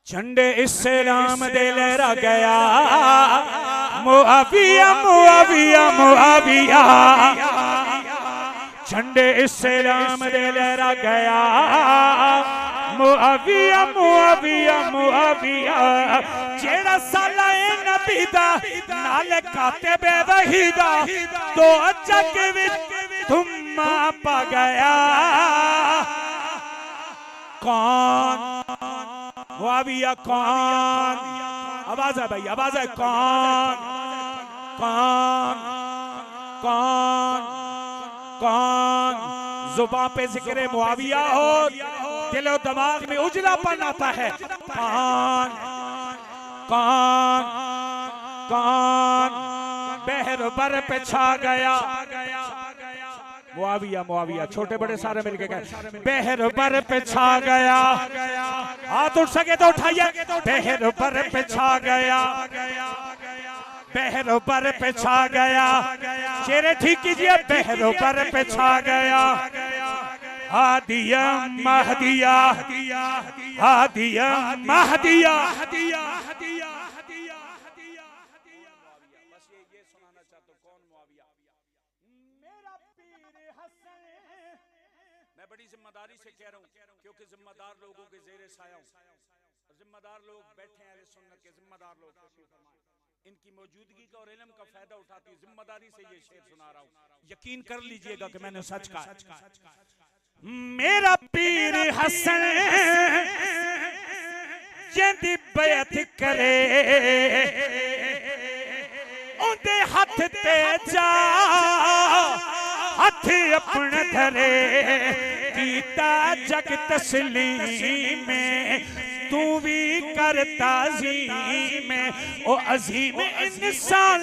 झंडे इस्लाम दे लहरा गया, मुआविया मुआविया मुआविया। झंडे इस्लाम दे लहरा गया, मुआविया मुआविया मुआविया। जेड़ा साला नबी दा नाल कातिब वही दा, तो जग विच धुम्मा पा गया। कौन मुआविया कौन? आवाज है भाई, आवाज है। कौन कौन कौन कौन? जुबान पे जिक्र मुआविया हो, दिलो दिमाग में उजलापन आता है। कौन कौन कौन? बहर बर पे छा गया। मुआविया मुआविया, छोटे बड़े सारे मिलके गए। बहर बर पे छा गया, हाथ उठ सके तो उठाइए। बहर बर पे छा गया, बहर बर पे छा गया। चेहरे ठीक कीजिए। बहर बर पे छा गया। हादिया महदिया, हादिया महदिया। मैं बड़ी जिम्मेदारी से कह रहा हूँ, क्योंकि जिम्मेदार लोगों के ज़ेरे साया हूं। जिम्मेदार लोग बैठे हैं, सुन्नत के जिम्मेदार लोग, इनकी मौजूदगी का और इल्म का फायदा उठाती जिम्मेदारी से ये शेर सुना रहा हूँ। यकीन कर लीजिएगा कि मैंने सच कहा। मेरा पीर हसन जिंदी बैत करे, उनके हाथ ते जा हाथ अपना धरे। कीता जग तस्लीम में, तू भी करता जी में। ओ अजीम इंसान